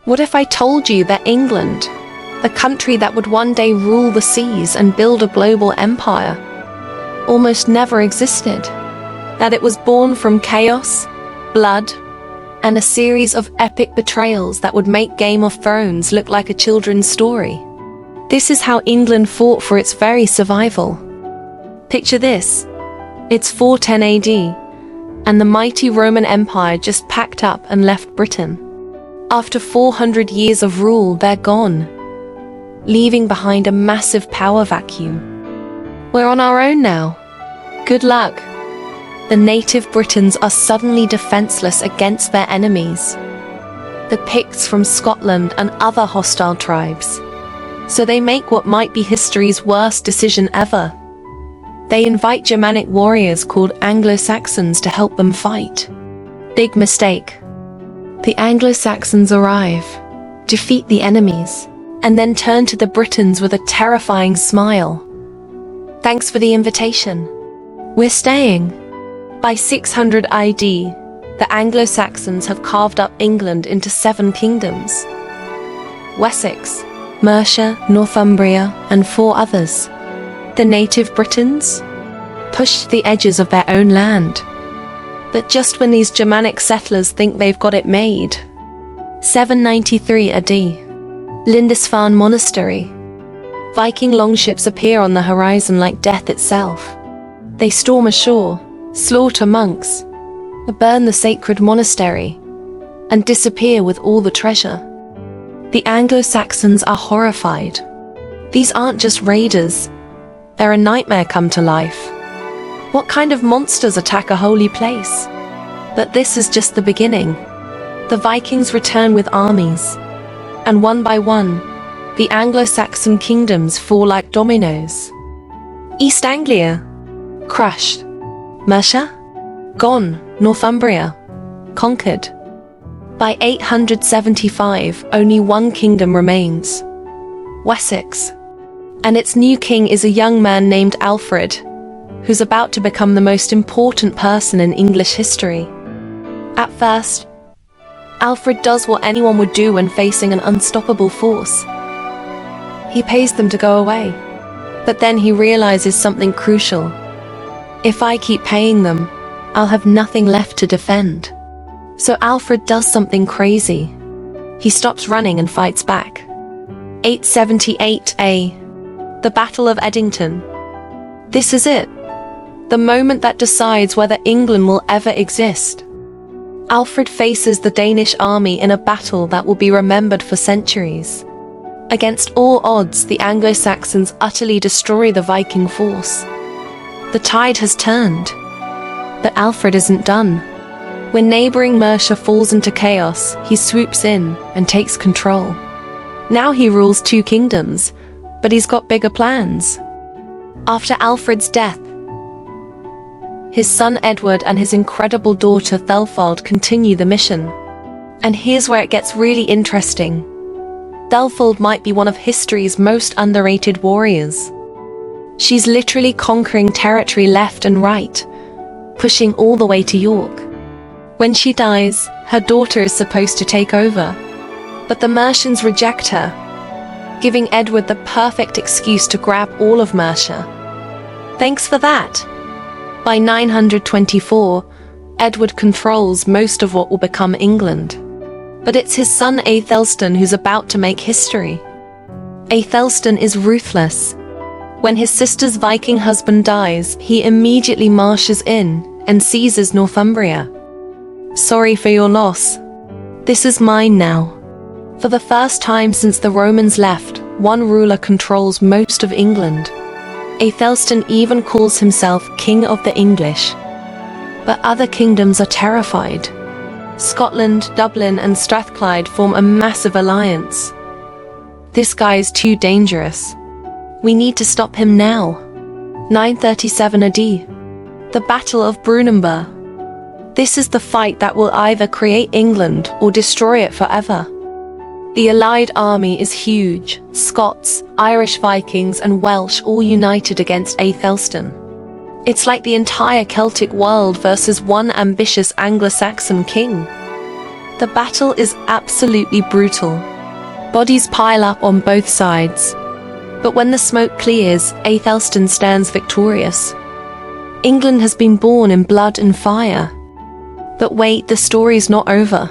What if I told you that England, the country that would one day rule the seas and build a global empire, almost never existed? That it was born from chaos, blood, and a series of epic betrayals that would make Game of Thrones look like a children's story? This is how England fought for its very survival. Picture this. It's 410 AD, and the mighty Roman Empire just packed up and left Britain. After 400 years of rule, they're gone, leaving behind a massive power vacuum. We're on our own now. Good luck. The native Britons are suddenly defenseless against their enemies, the Picts from Scotland and other hostile tribes. So they make what might be history's worst decision ever. They invite Germanic warriors called Anglo-Saxons to help them fight. Big mistake. The Anglo-Saxons arrive, defeat the enemies, and then turn to the Britons with a terrifying smile. Thanks for the invitation. We're staying. By 600 AD, the Anglo-Saxons have carved up England into 7 kingdoms: Wessex, Mercia, Northumbria, and 4 others. The native Britons pushed to the edges of their own land. But just when these Germanic settlers think they've got it made, 793 AD, Lindisfarne Monastery. Viking longships appear on the horizon like death itself. They storm ashore, slaughter monks, burn the sacred monastery, and disappear with all the treasure. The Anglo-Saxons are horrified. These aren't just raiders, they're a nightmare come to life. What kind of monsters attack a holy place? But this is just the beginning. The Vikings return with armies, and one by one, the Anglo-Saxon kingdoms fall like dominoes. East Anglia, crushed. Mercia, gone. Northumbria, conquered. By 875, only one kingdom remains: Wessex. And its new king is a young man named Alfred, who's about to become the most important person in English history. At first, Alfred does what anyone would do when facing an unstoppable force. He pays them to go away. But then he realizes something crucial. If I keep paying them, I'll have nothing left to defend. So Alfred does something crazy. He stops running and fights back. 878 A. The Battle of Edington. This is it. The moment that decides whether England will ever exist. Alfred faces the Danish army in a battle that will be remembered for centuries. Against all odds, the Anglo-Saxons utterly destroy the Viking force. The tide has turned. But Alfred isn't done. When neighboring Mercia falls into chaos, he swoops in and takes control. Now he rules 2 kingdoms, but he's got bigger plans. After Alfred's death, his son Edward and his incredible daughter Thelfold continue the mission. And here's where it gets really interesting. Thelfold might be one of history's most underrated warriors. She's literally conquering territory left and right, pushing all the way to York. When she dies, her daughter is supposed to take over, but the Mercians reject her, giving Edward the perfect excuse to grab all of Mercia. Thanks for that. By 924, Edward controls most of what will become England. But it's his son Aethelstan who's about to make history. Aethelstan is ruthless. When his sister's Viking husband dies, he immediately marches in and seizes Northumbria. Sorry for your loss. This is mine now. For the first time since the Romans left, one ruler controls most of England. Aethelstan even calls himself King of the English. But other kingdoms are terrified. Scotland, Dublin, and Strathclyde form a massive alliance. This guy is too dangerous. We need to stop him now. 937 AD. The Battle of Brunanburh. This is the fight that will either create England or destroy it forever. The allied army is huge. Scots, Irish Vikings, and Welsh all united against Aethelstan. It's like the entire Celtic world versus one ambitious Anglo-Saxon king. The battle is absolutely brutal. Bodies pile up on both sides. But when the smoke clears, Aethelstan stands victorious. England has been born in blood and fire. But wait, the story's not over.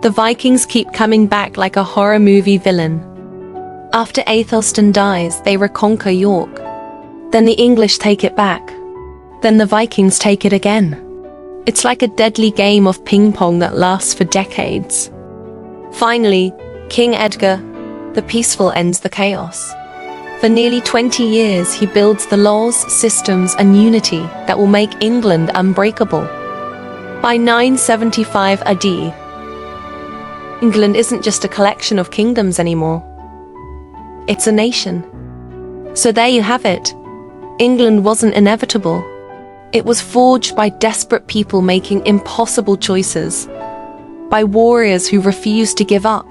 The Vikings keep coming back like a horror movie villain. After Aethelstan dies, they reconquer York. Then the English take it back. Then the Vikings take it again. It's like a deadly game of ping pong that lasts for decades. Finally, King Edgar, the peaceful, ends the chaos. For nearly 20 years, he builds the laws, systems, and unity that will make England unbreakable. By 975 AD, England isn't just a collection of kingdoms anymore. It's a nation. So there you have it. England wasn't inevitable. It was forged by desperate people making impossible choices, by warriors who refused to give up,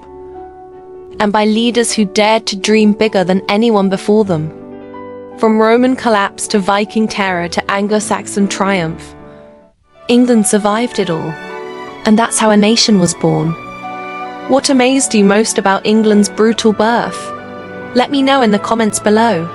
and by leaders who dared to dream bigger than anyone before them. From Roman collapse to Viking terror to Anglo-Saxon triumph, England survived it all. And that's how a nation was born. What amazed you most about England's brutal birth? Let me know in the comments below.